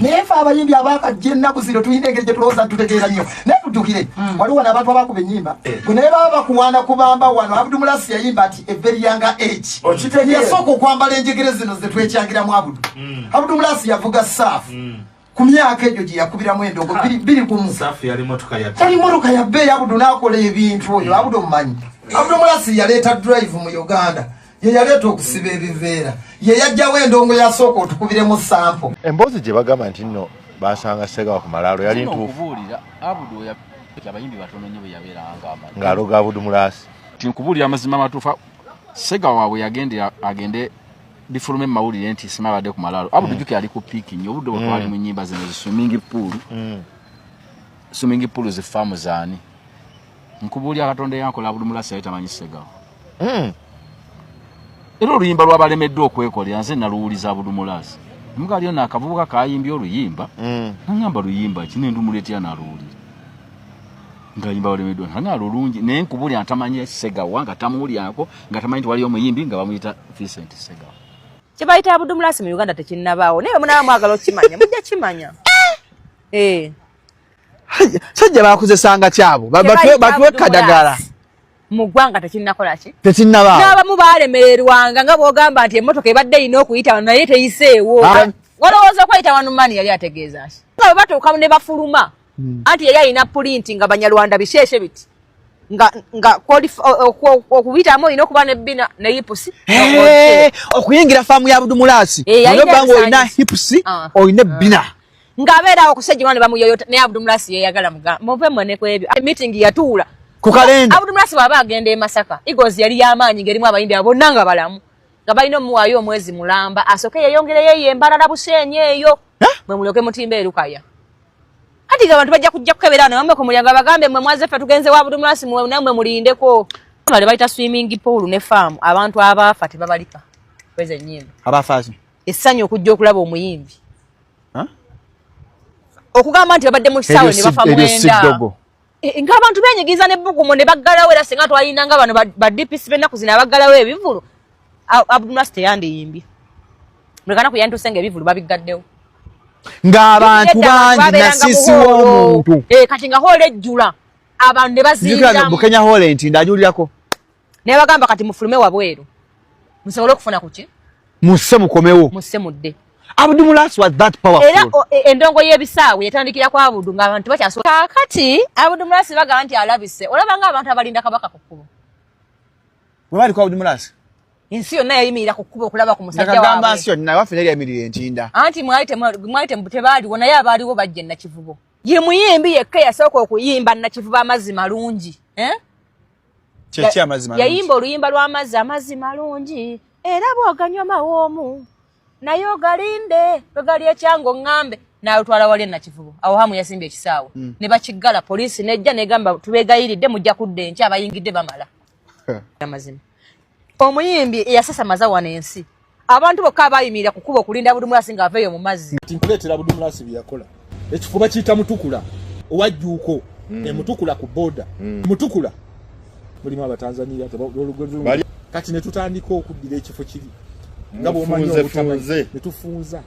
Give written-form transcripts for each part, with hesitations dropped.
nefe abayimbi abakajja ennaku zino tuyina engeri gye tulowooza tutegeera nnyo naye tuddukire waliwo n'abantu abakuba ennyimba gwe naye baba bakuwaana kubamba wano Abudu Mulasi yayimba ati a very young age yasooka okwambala enjegere zino ze twekyangiramu Abudu Abudu Mulasi yavuga saafu ku myaka egyo gye yakubiramu endongo biri kumu yali motoka ya bbeeyi Abudu n'akola ebintu oyo Abudu omumanyi Abudu Mulasi yaleeta drive mu Uganda ye yaleeta okusiba ebiveera ye yajjawo endongo yasooka otukubiremu sampo emboozi gye bagamba nti nno basanga Ssegawa ku malaalo yali ntuufu Abudu abayimbi batono nnyo bwe yabeeranga ng'aloga Abudu Mulasi tinkubuulira amazima amatuufu Ssegawa bwe agende bifulume mawulire nti simabadde ku malaalo Abudu Juki ali ku piiki nnyo obudde bwe twali mu nnyimba zino swimming pool zifaamu zaani nkubuulira Katonda yankola Abudu Mulasi yali tamanyi Ssegawa era oluyimba lwabalemeddwa okwekolera nze naluwuliza Abudu Mulasi mugali ono akavubuka kayimbye oluyimba nangamba luyimba kino ndumuletya naluwulira nga yimba balemeddwa nanga lulungi naye nkubuulira ntamanyi Ssegawa nga tamuwulyako nga tamanyi nti waliyo omuyimbi nga bamuyita Vincent Ssegawa kibayita Abudu Mulasi mu Uganda tekinnabaawo naye munaba mwagala okimanya mujja kimanya sajja bakozesanga kyabo batuwe kadagala mu ggwanga tekinnakola ki tekinnabaawo n'abamu baalemererwanga nga bw'ogamba nti emmotoka ebadde erina okuyita wano naye teyiseewo walowooza okwayita wano mani yali ategeeza ki nga bwe batuuka ne bafuluma anti yali alina pulinti nga Banyarwanda bisheshe biti nga okubitamu olina okuba nebbina ne hipusi okuyingira faamu ya Abudu Mulasi nobanga olina hipusi olina ebbina ng'abeerawo okusejjirwa ne bamuyoyota naye Abudu Mulasi yeyagala muve mwene ku ebyo meeting yatuula ku kalenda Abudu Mulasi bw'aba agenda e Masaka Eagles yali y'amaanyi ng'erimu abayimbi bonna nga balamu nga balina omuwaayo omwezi mulamba asooke yeyongereyo eyo embalala Buseenyi eyo mwe mulyoke mutimba erukaya kati abantu bajja kujja kukebera namwe ku mulyango bagambe mwe mwaze ffe tugenze wa Abudu Mulasi mwe namwe mulindeko bale bayita swimming pool ne farm abantu abaafa tebabalika kweze nnyimba abafaasi essanyu okujja okulaba omuyimbi okugamba nti babadde mu kisaawe ne bafa mwenda ng'abantu benyigiza n'ebbugumu ne baggalawo era singa twalina nga bano ba DPC b'ennaku zino abaggalawo ebivulu Abudu Mulasi teyandiyimbye mulekana kuyantusenga ebivulu babiggaddewo ng'abantu bangi nasisi w'omuntu kati nga hoole ejjula abantu ne bazindamu Bukenya hoole nti ndajulirako ne bagamba kati mufulume wabweru musobole okufuna ku ki musse mukomewo musse mudde Abudu Mulasi was that powerful era endongo y'ebisaawe yatandikira kwa Abudu ng'abantu bakyasobola kakati Abudu Mulasi bagamba nti alabise olaba ng'abantu abalinda kabaka ku kkubo bwe bali kwa Abudu Mulasi ensi yonna yayimirira ku kkubo okulaba ku musajja waabwe nakagamba nsi yonna waffe neri yayimirira entinda anti mwayite tebaaliwo naye abaaliwo bajja Nakivubo ye muyimbi yekka yasooka okuyimba Nakivubo amazzi malungi kyeki amazzi malungi yayimba oluyimba lw'amazzi malungi era bw'oganywa mawoomu naye ogalinde lwegali ekyango ŋŋambe n'alutwala wali Nakivubo awo hamu yasimbye ekisaawe ne bakiggala poliisi nejja negamba tubeegayiridde mujja kudda enkya abayingidde bamala amazima omuyimbi eyasasamaza wano ensi abantu bokka abayimirira ku kkubo okulinda Abudu Mulasi ng'aveeyo mu mazzi tinkuleetera Abudu Mulasi bye yakola ekifuba kiyita Mutukula owajjuuko Mutukula ku booda Mutukula mulimu Abatanzania kati ne tutandika okuddira ekifo kiri nga bw'omanyi obutamanyi ne tufunza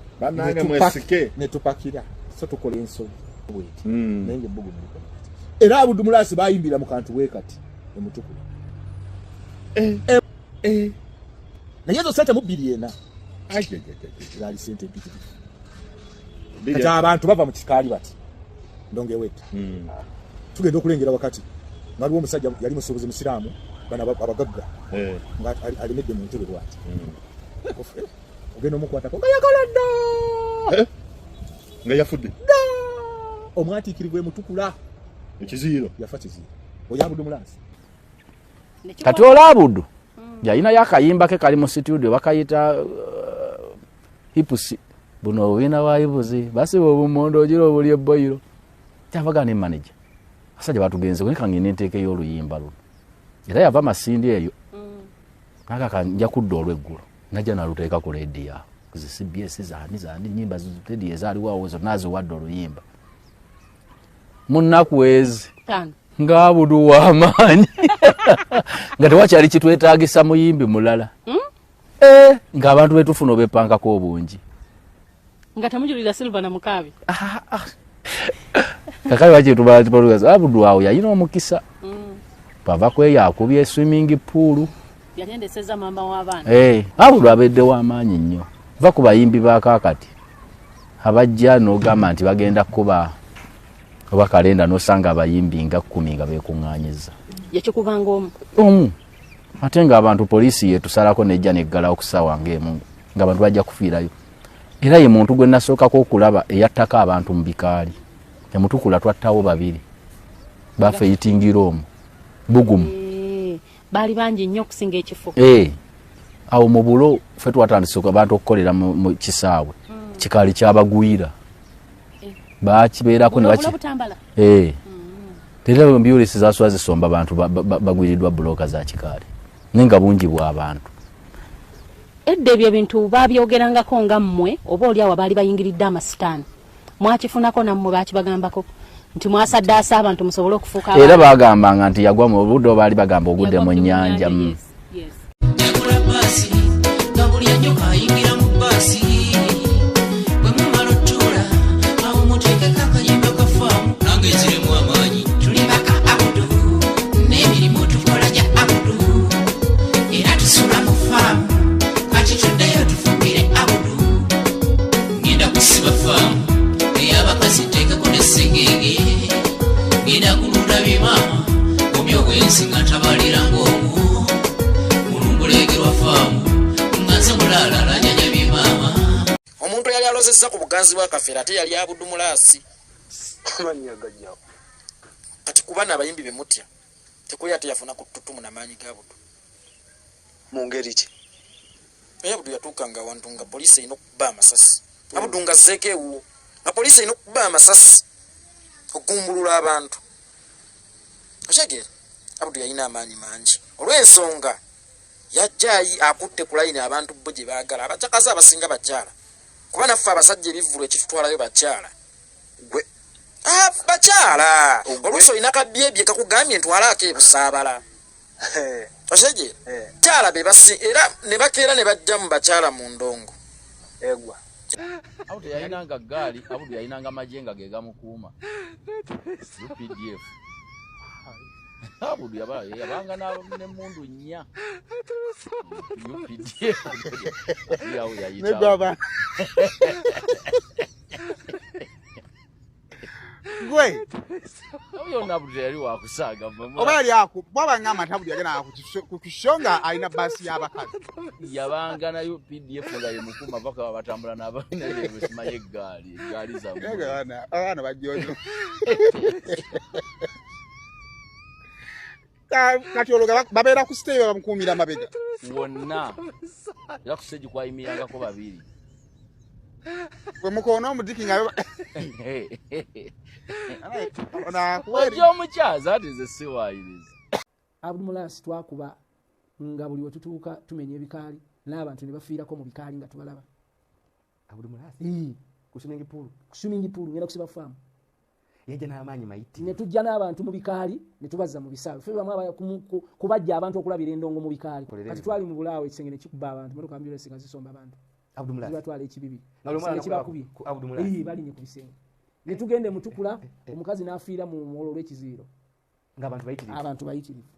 ne tupakira so tukola ensobi bweti naye ng'ebbugu muliko era Abudu Mulasi bayimbira mu kantu weekati Mutukula naye zo sente mu biliona zali sente mpitirivu kati abantu bava mu kikaali bati ndongeweta tugenda okulengera wakati waliwo omusajja yali musuubuzi musiraamu bana abagagga nga alimedde mu ntebe lwati ogenda omukwatako nga yagala dda nga yafudde omwatiikirivu Mutukula ekiziiro yafa kiziiro oyo Abudu Mulasi kati olwo Abudu yalina yakayimba ke kali mu studio bakayita hipusi buno obwina bwa hipusi basiba obumondo ogira obuli ebboyiro kyavaga ne manager asajja batugenze kunika ngene nteeke y'oluyimba luno era yava Masindi eyo nakaka nja kudda olw'eggulu najja naluteeka ku radio kuzi CBS zani nyimba zitedi ezaliwo awo zo nazo wadde oluyimba munnaku ezi nga Abudu w'amaanyi nga tewakyali kitwetaagisa muyimbi mulala ng'abantu betufuna obepangako obungi nga tamujulira Silver na Mukabi kakali wachi tubala Abudu awo yayina omukisa bava kweya akubye swimming pool yatendeseza mama w'abaana Abudu abedde w'amaanyi nnyo va ku bayimbi ba kakati abajja n'ogamba nti bagenda kuba oba kalenda n'osanga abayimbi nga 10 nga beekuŋŋaanyiza yakikubanga omu ate nga abantu poliisi yetusalako nejja neggala okusawa ng'emu ng'abantu bajja kufiirayo era ye muntu gwe nasookako okulaba eyattako abantu mu bikaali Mutukula twattawo 2 bafeyitingira omu bugumu bali bangi nnyo okusinga ekifo awo mu bulo ffe twatandise abantu okukolera mu kisaawe kikaali kyabagwira bakibeerako ne tera ambulance zaswa zisomba abantu bagwiridwa buloka za kikaali ninga bungi bw'abantu edde ebyo bintu babyogerangako nga mmwe oba oli awo baali bayingiridde amasitaani mwakifunako nammwe bakibagambako nti mwasaddaasa abantu musobole okufuuka era bagambanga nti yagwa mu budde baali bagamba ogudde mu nnyanja omuntu yali alozesa ku buganzi bwa kafeera ate yali Abudu Mulaasi kati kubana abayimbi bemutya tekuli ate yafuna ku ttutumu n'amaanyi ga Abudu mu ngeri ki Abudu yatuukanga awantu nga poliisi erina okuba amasasi Abudu nga zzeeko ewuwo nga poliisi erina okuba amasasi okugumbulula abantu okyegera Abudu yalina amaanyi mangi olw'ensonga yajjaayi akutte ku layini abantu bo gye baagala abacakazi abasinga bakyala kuba naffe abasajja ebivulu ekitutwalayo bakyala gwe bakyala oluusi olina kabyebye kakugambye ntwalaako ebusaabala okyegera kyala be basi era ne bakeera ne bajja mu bakyala mu ndongo egwa Abudu yalinanga gaali Abudu yalinanga majenga ge gamukuuma UPDF Abudu yabanga n'emmundu nnya UPDF yawo yayita gwe oyo Abudu yali wakusaaga oba yali ako bwaba ngamba nti Abudu yagenda ku kishonga alina basi y'abakazi yabanga na UPDF nga ye mukuma baka batambula n'abalina ebisimaye eggaali zamu abaana bajjojo kati ologa babeera ku stage bamukuumira amabega wonna era ku stage kwayimirangako 2 gwe mukoona omudiki nga wajja omukyaza ati ze siwaayiriza Abudu Mulaasi twakuba nga buli we tutuuka tumenya ebikaali n'abantu ne bafiirako mu bikaali nga tubalaba Abudu Mulaasi ku swimming pool ngenda kusiba faamu yajja n'amaanyi mayiti ne tujja n'abantu mu bikaali ne tubazza mu bisaawe ffe bamwe kubajja abantu okulabira endongo mu bikaali kati twali mu bulaawo ekisenge ne kikuba abantu motoka ambulance nga zisomba abantu Abudu Mulaasi batwala ekibibi kibakubye Abudu Mulaasi balinye ku bisenge ne tugende Mutukula omukazi n'afiira mu mwolo olw'ekiziiro ng'abantu bayitirivu